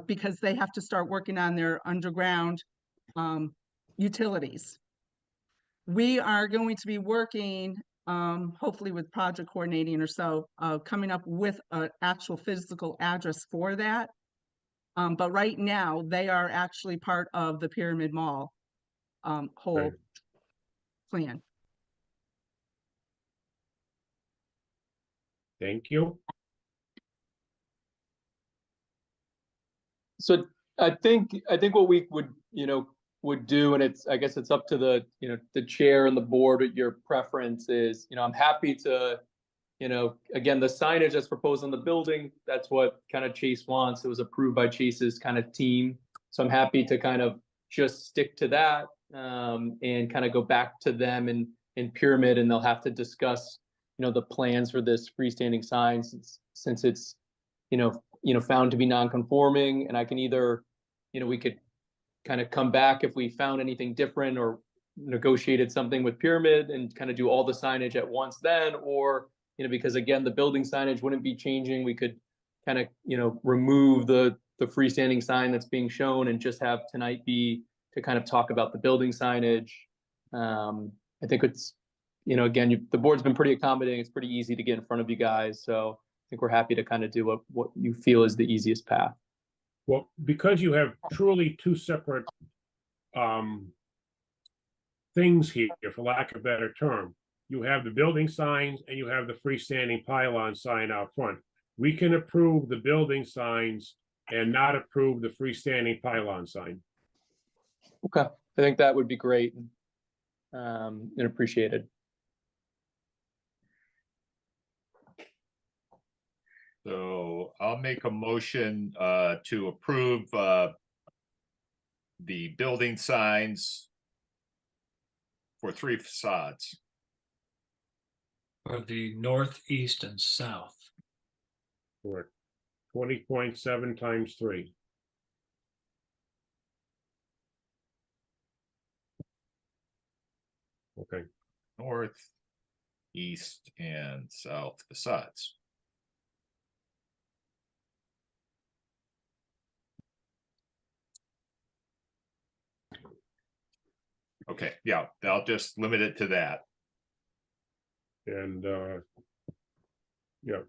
Speaker 12: because they have to start working on their underground utilities. We are going to be working, hopefully with project coordinating or so, coming up with an actual physical address for that. But right now, they are actually part of the Pyramid Mall whole
Speaker 3: Okay.
Speaker 12: plan.
Speaker 3: Thank you.
Speaker 11: So I think what we would, would do, and I guess it's up to the chair and the board, what your preference is. I'm happy to, again, the signage that's proposed on the building, that's what kind of Chase wants. It was approved by Chase's kind of team. So I'm happy to kind of just stick to that, and kind of go back to them in Pyramid, and they'll have to discuss, the plans for this freestanding sign since it's, found to be non-conforming. And I can either, we could kind of come back if we found anything different or negotiated something with Pyramid and kind of do all the signage at once then, or, because again, the building signage wouldn't be changing, we could kind of, remove the freestanding sign that's being shown and just have tonight be to kind of talk about the building signage. I think it's, again, the board's been pretty accommodating. It's pretty easy to get in front of you guys. So I think we're happy to kind of do what you feel is the easiest path.
Speaker 3: Well, because you have truly two separate things here, for lack of a better term, you have the building signs and you have the freestanding pylon sign out front. We can approve the building signs and not approve the freestanding pylon sign.
Speaker 11: Okay, I think that would be great, and appreciated.
Speaker 1: So I'll make a motion to approve the building signs for 3 facades.
Speaker 4: For the north, east, and south.
Speaker 3: Correct. 20.7 times 3. Okay.
Speaker 1: North, east, and south facades. Okay, yeah, I'll just limit it to that.
Speaker 3: And yeah.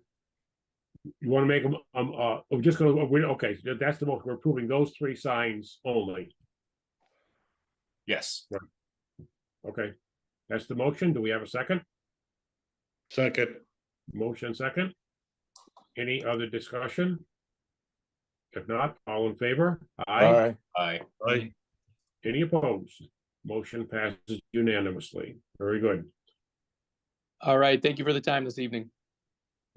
Speaker 3: You want to make them, we're just gonna, okay, so that's the most, we're approving those 3 signs only.
Speaker 1: Yes.
Speaker 3: Okay, that's the motion. Do we have a second?
Speaker 5: Second.
Speaker 3: Motion second. Any other discussion? If not, all in favor?
Speaker 9: Aye.
Speaker 1: Aye.
Speaker 5: Aye.
Speaker 3: Any opposed? Motion passes unanimously. Very good.
Speaker 11: All right, thank you for the time this evening.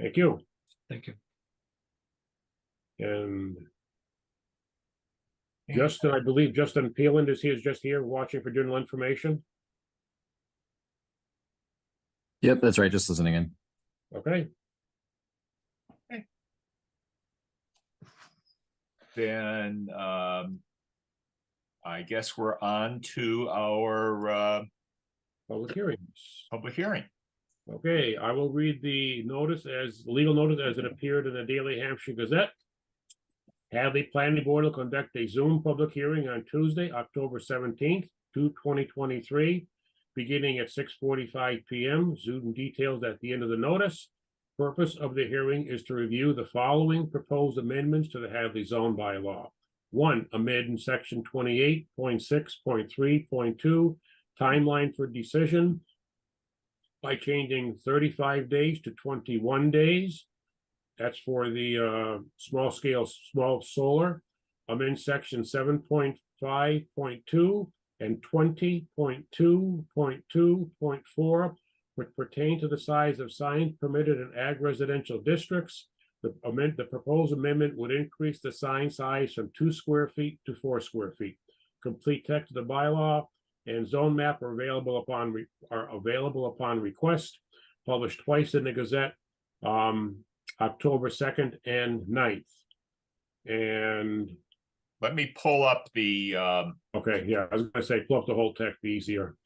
Speaker 3: Thank you.
Speaker 4: Thank you.
Speaker 3: And Justin, I believe Justin Peeland is just here watching for general information.
Speaker 13: Yep, that's right. Just listening in.
Speaker 3: Okay.
Speaker 1: Then I guess we're on to our
Speaker 3: Public hearings.
Speaker 1: public hearing.
Speaker 3: Okay, I will read the notice as legal notice as it appeared in the Daily Hampshire Gazette. Hadley Planning Board will conduct a Zoom public hearing on Tuesday, October 17th, 2023, beginning at 6:45 p.m. Zoom details at the end of the notice. Purpose of the hearing is to review the following proposed amendments to the Hadley zone bylaw. 1, amend section 28.6.3.2, timeline for decision by changing 35 days to 21 days. That's for the small solar. Amend section 7.5.2 and 20.2.2.4, which pertain to the size of signs permitted in ag residential districts. The proposed amendment would increase the sign size from 2 square feet to 4 square feet. Complete text of the bylaw and zone map are available upon request. Published twice in the Gazette, October 2nd and 9th. And
Speaker 1: Let me pull up the
Speaker 3: okay, yeah, I was gonna say pull up the whole text, be easier.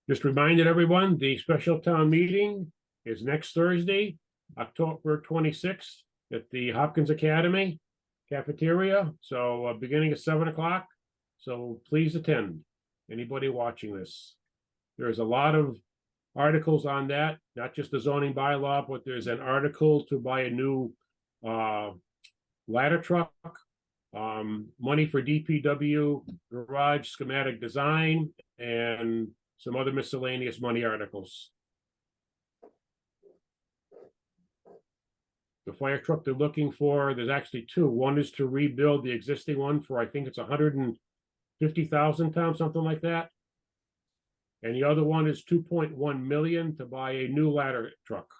Speaker 3: Just reminded everyone, the special town meeting is next Thursday, October 26th at the Hopkins Academy cafeteria. So beginning at 7 o'clock. So please attend. Anybody watching this. There's a lot of articles on that, not just the zoning bylaw, but there's an article to buy a new ladder truck. Money for DPW garage schematic design and some other miscellaneous money articles. The fire truck they're looking for, there's actually two. One is to rebuild the existing one for, I think it's 150,000 pounds, something like that. And the other one is 2.1 million to buy a new ladder truck.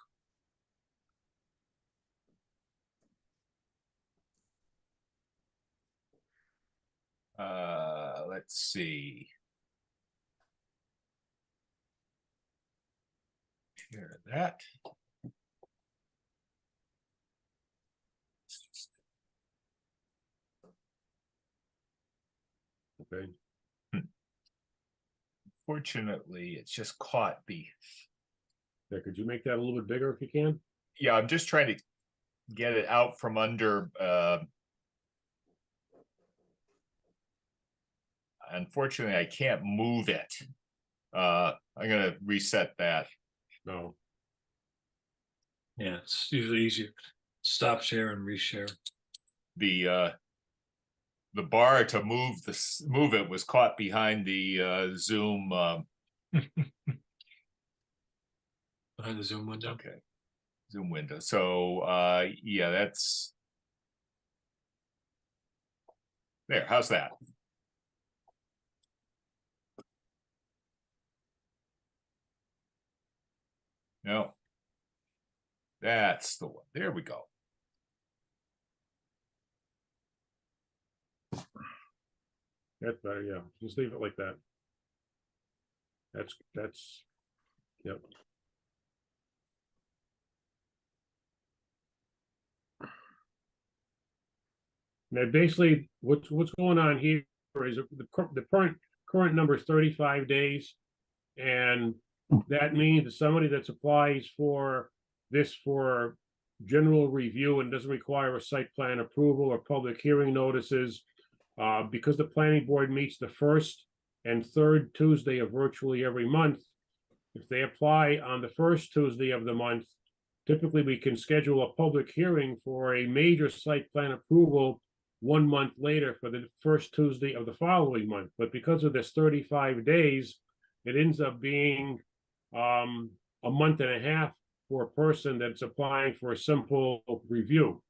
Speaker 1: Let's see. Share that.
Speaker 3: Okay.
Speaker 1: Fortunately, it's just caught the.
Speaker 3: Yeah, could you make that a little bit bigger if you can?
Speaker 1: Yeah, I'm just trying to get it out from under. Unfortunately, I can't move it. I'm gonna reset that.
Speaker 3: No.
Speaker 4: Yeah, it's usually easier. Stop share and reshare.
Speaker 1: The bar to move it was caught behind the Zoom.
Speaker 4: Behind the Zoom window.
Speaker 1: Okay. Zoom window. So yeah, that's there. How's that? No. That's the one. There we go.
Speaker 3: That's better, yeah. Just leave it like that. That's, yep. Now, basically, what's going on here is the current number is 35 days. And that means that somebody that applies for this for general review and doesn't require a site plan approval or public hearing notices, because the planning board meets the first and third Tuesday of virtually every month. If they apply on the first Tuesday of the month, typically we can schedule a public hearing for a major site plan approval 1 month later for the first Tuesday of the following month. But because of this 35 days, it ends up being a month and a half for a person that's applying for a simple review.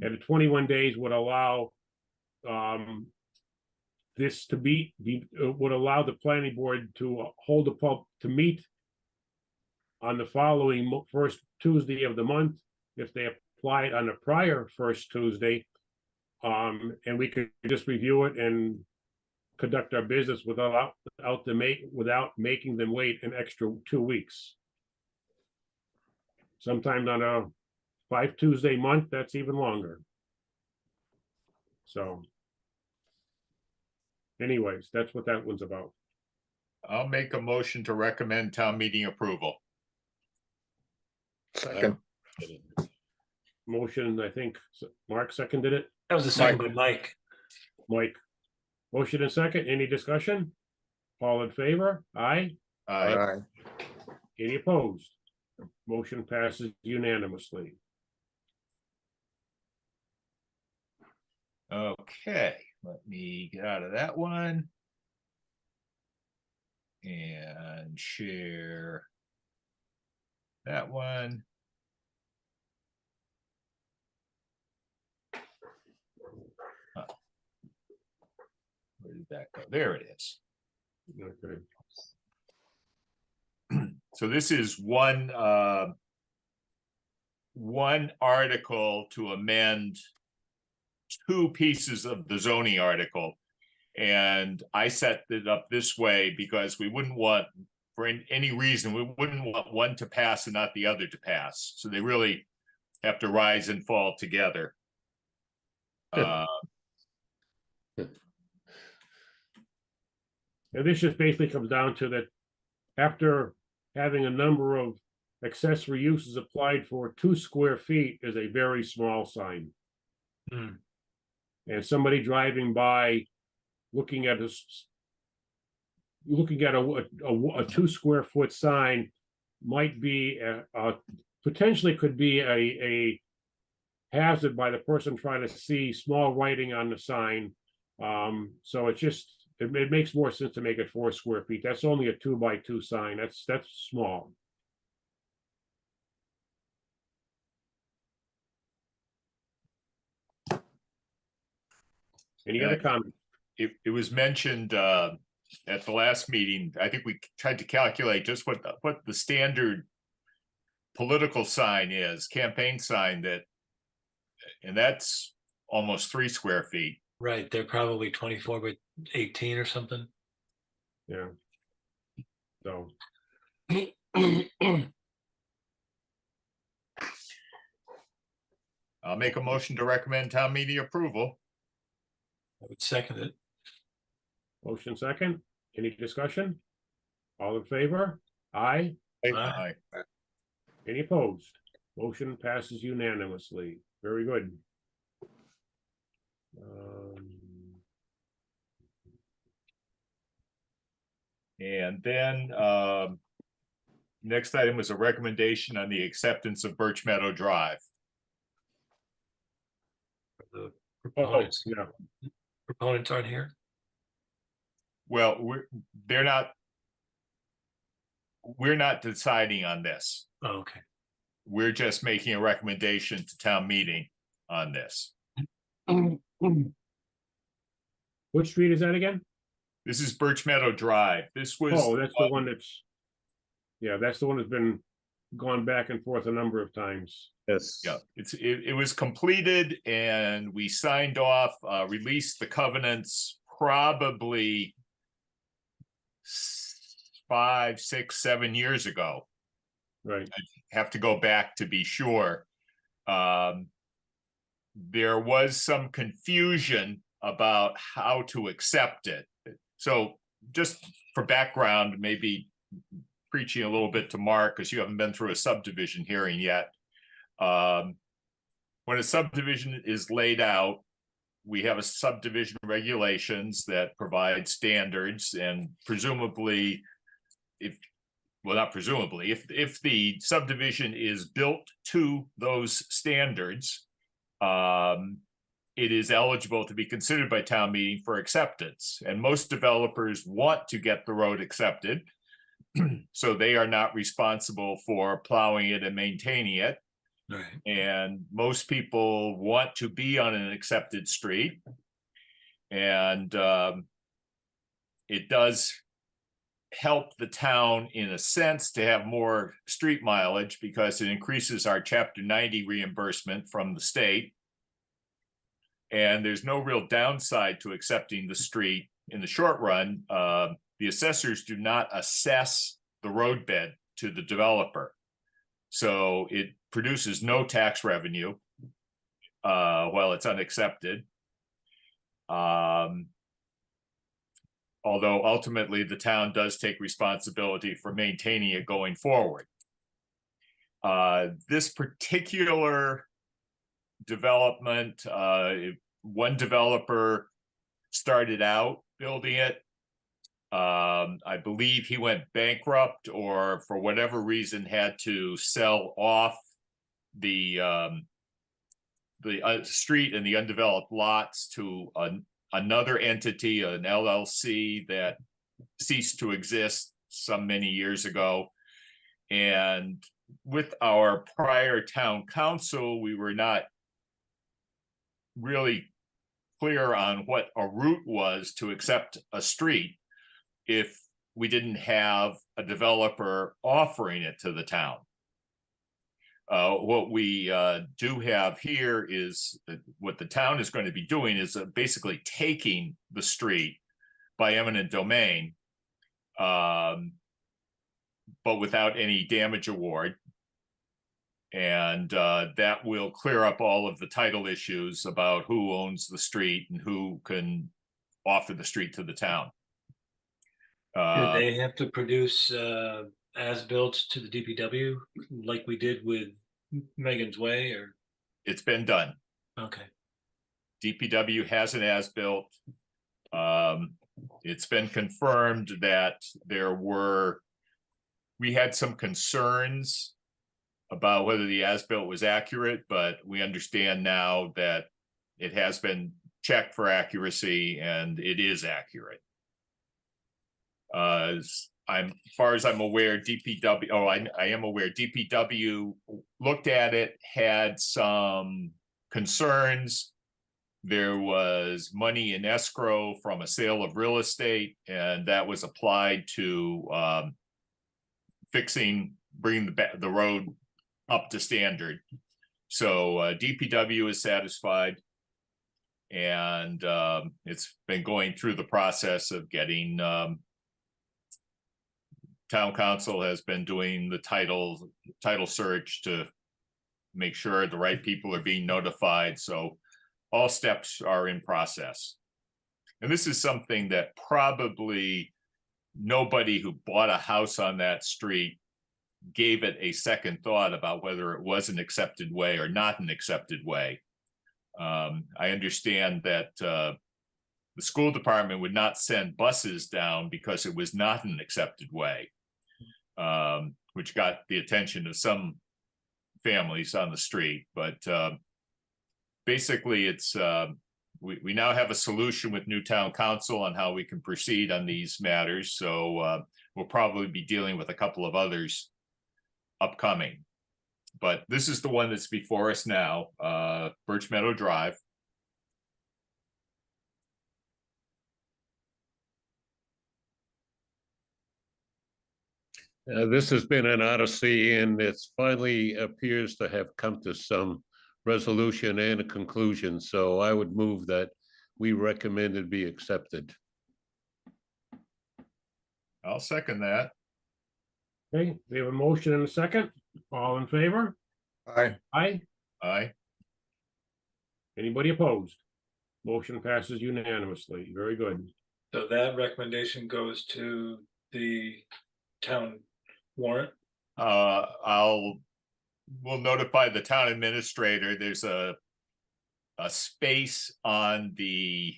Speaker 3: And the 21 days would allow this to would allow the planning board to hold to meet on the following first Tuesday of the month if they applied on the prior first Tuesday. And we could just review it and conduct our business without making them wait an extra 2 weeks. Sometimes on a 5 Tuesday month, that's even longer. So anyways, that's what that one's about.
Speaker 1: I'll make a motion to recommend town meeting approval.
Speaker 9: Second.
Speaker 3: Motion, I think Mark seconded it.
Speaker 4: That was the second by Mike.
Speaker 3: Mike. Motion and second. Any discussion? All in favor? Aye.
Speaker 9: Aye.
Speaker 3: Any opposed? Motion passes unanimously.
Speaker 1: Okay, let me get out of that one. And share that one. Where did that go? There it is.
Speaker 3: Okay.
Speaker 1: So this is one article to amend 2 pieces of the zoning article. And I set it up this way because we wouldn't want, for any reason, we wouldn't want one to pass and not the other to pass. So they really have to rise and fall together.
Speaker 3: And this just basically comes down to that after having a number of accessory uses applied for, 2 square feet is a very small sign.
Speaker 4: Hmm.
Speaker 3: And somebody driving by, looking at a 2 square foot sign might be potentially could be a hazard by the person trying to see small writing on the sign. So it makes more sense to make it 4 square feet. That's only a 2 by 2 sign. That's small. Any other comments?
Speaker 1: It was mentioned at the last meeting. I think we tried to calculate just what the standard political sign is, campaign sign, and that's almost 3 square feet.
Speaker 4: Right, they're probably 24 by 18 or something.
Speaker 3: Yeah. So.
Speaker 1: I'll make a motion to recommend town meeting approval.
Speaker 4: I would second it.
Speaker 3: Motion second. Any discussion? All in favor? Aye.
Speaker 1: Aye.
Speaker 3: Any opposed? Motion passes unanimously. Very good.
Speaker 1: And then next item was a recommendation on the acceptance of Birch Meadow Drive.
Speaker 4: The
Speaker 3: proponents,
Speaker 4: proponents aren't here.
Speaker 1: Well, we're not deciding on this.
Speaker 4: Oh, okay.
Speaker 1: We're just making a recommendation to town meeting on this.
Speaker 3: Which street is that again?
Speaker 1: This is Birch Meadow Drive. This was.
Speaker 3: Oh, that's the one that's. Yeah, that's the one that's been gone back and forth a number of times.
Speaker 9: Yes.
Speaker 1: Yeah, it was completed and we signed off, released the covenants probably 5, 6, 7 years ago.
Speaker 3: Right.
Speaker 1: I have to go back to be sure. There was some confusion about how to accept it. So just for background, maybe preaching a little bit to Mark, because you haven't been through a subdivision hearing yet. When a subdivision is laid out, we have a subdivision regulations that provide standards, and presumably, if the subdivision is built to those standards, it is eligible to be considered by town meeting for acceptance. And most developers want to get the road accepted, so they are not responsible for plowing it and maintaining it.
Speaker 4: Right.
Speaker 1: And most people want to be on an accepted street. And it does help the town in a sense to have more street mileage because it increases our Chapter 90 reimbursement from the state. And there's no real downside to accepting the street in the short run. The assessors do not assess the roadbed to the developer. So it produces no tax revenue while it's unaccepted. Although ultimately the town does take responsibility for maintaining it going forward. This particular development, one developer started out building it. I believe he went bankrupt or for whatever reason had to sell off the street and the undeveloped lots to another entity, an LLC that ceased to exist some many years ago. And with our prior town council, we were not really clear on what a route was to accept a street if we didn't have a developer offering it to the town. What we do have here is what the town is going to be doing is basically taking the street by eminent domain, but without any damage award. And that will clear up all of the title issues about who owns the street and who can offer the street to the town.
Speaker 4: Do they have to produce as-built to the DPW like we did with Megan's Way or?
Speaker 1: It's been done.
Speaker 4: Okay,
Speaker 1: DPW has an as-built. It's been confirmed that we had some concerns about whether the as-built was accurate, but we understand now that it has been checked for accuracy and it is accurate. As far as I'm aware, DPW, I am aware DPW looked at it, had some concerns. There was money in escrow from a sale of real estate, and that was applied to bringing the road up to standard. So DPW is satisfied, and it's been going through the process of getting town council has been doing the title search to make sure the right people are being notified. So all steps are in process. And this is something that probably nobody who bought a house on that street gave it a second thought about whether it was an accepted way or not an accepted way. I understand that the school department would not send buses down because it was not an accepted way, which got the attention of some families on the street. But basically, it's we now have a solution with new town council on how we can proceed on these matters. So we'll probably be dealing with a couple of others upcoming. But this is the one that's before us now, Birch Meadow Drive.
Speaker 3: This has been an odyssey, and it's finally appears to have come to some resolution and a conclusion. So I would move that we recommend it be accepted.
Speaker 1: I'll second that.
Speaker 3: Okay, we have a motion and a second. All in favor?
Speaker 9: Aye.
Speaker 3: Aye.
Speaker 1: Aye.
Speaker 3: Anybody opposed? Motion passes unanimously. Very good.
Speaker 4: so that recommendation goes to the town warrant.
Speaker 1: We'll notify the town administrator. There's a space on the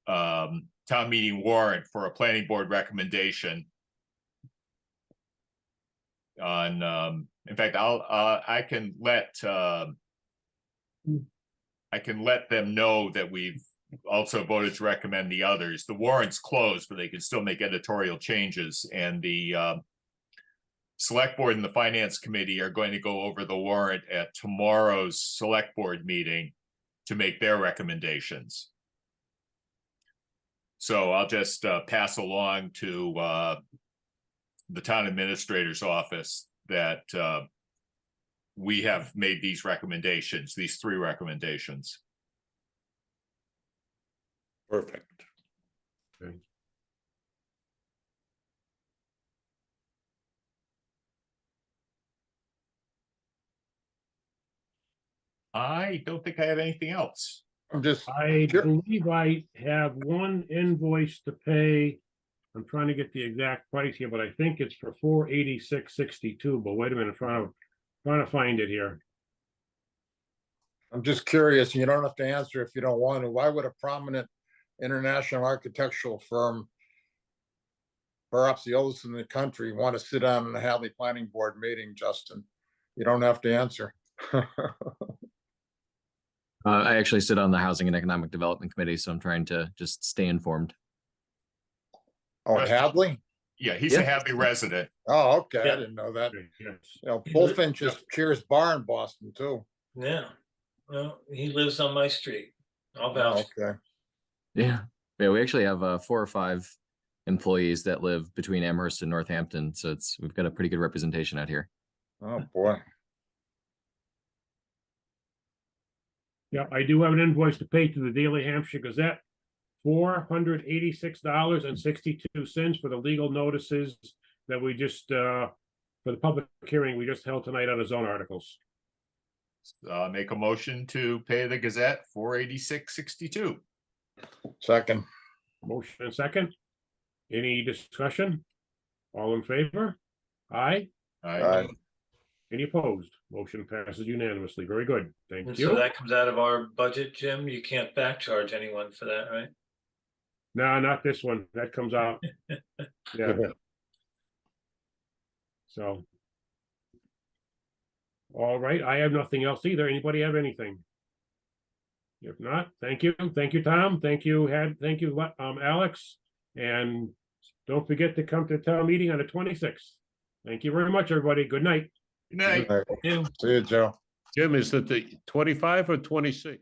Speaker 1: town meeting warrant for a planning board recommendation. On in fact, I can let them know that we've also voted to recommend the others. The warrant's closed, but they can still make editorial changes, and the select board and the finance committee are going to go over the warrant at tomorrow's select board meeting to make their recommendations. So I'll just pass along to the town administrator's office that we have made these recommendations, these 3 recommendations.
Speaker 5: Perfect.
Speaker 3: Okay.
Speaker 1: I don't think I have anything else.
Speaker 9: I'm just,
Speaker 3: I
Speaker 9: Sure.
Speaker 3: believe I have one invoice to pay. I'm trying to get the exact price here, but I think it's for $486.62. But wait a minute, trying to find it here.
Speaker 9: I'm just curious, and you don't have to answer if you don't want to. Why would a prominent international architectural firm, perhaps the oldest in the country, want to sit down in a Hadley Planning Board meeting, Justin? You don't have to answer.
Speaker 13: I actually sit on the Housing and Economic Development Committee, so I'm trying to just stay informed.
Speaker 9: Oh, Hadley?
Speaker 1: Yeah, he's a
Speaker 13: Yeah.
Speaker 1: Hadley resident.
Speaker 9: Oh, okay, I
Speaker 4: Yeah.
Speaker 9: didn't know that.
Speaker 3: Yes.
Speaker 9: You know, Bullfinch is Cheers Bar in Boston too.
Speaker 4: Yeah, well, he lives on my street. I'll
Speaker 9: Oh,
Speaker 4: vouch.
Speaker 9: okay.
Speaker 13: Yeah. Yeah, we actually have 4 or 5 employees that live between Amherst and Northampton, so we've got a pretty good representation out here.
Speaker 9: Oh, boy.
Speaker 3: Yeah, I do have an invoice to pay to the Daily Hampshire Gazette. $486.62 for the legal notices that we just for the public hearing we just held tonight on the zone articles.
Speaker 1: Make a motion to pay the Gazette $486.62.
Speaker 9: Second.
Speaker 3: Motion and second. Any discussion? All in favor? Aye.
Speaker 9: Aye.
Speaker 3: Any opposed? Motion passes unanimously. Very good. Thank
Speaker 4: And
Speaker 3: you.
Speaker 4: so that comes out of our budget, Jim? You can't back charge anyone for that, right?
Speaker 3: No, not this one. That comes out. Yeah. So. All right, I have nothing else either. Anybody have anything? If not, thank you. Thank you, Tom. Thank you, thank you, Alex. And don't forget to come to town meeting on the 26th. Thank you very much, everybody. Good night.
Speaker 5: Good night.
Speaker 9: See you, Joe.
Speaker 5: Jim, is it the 25 or 26?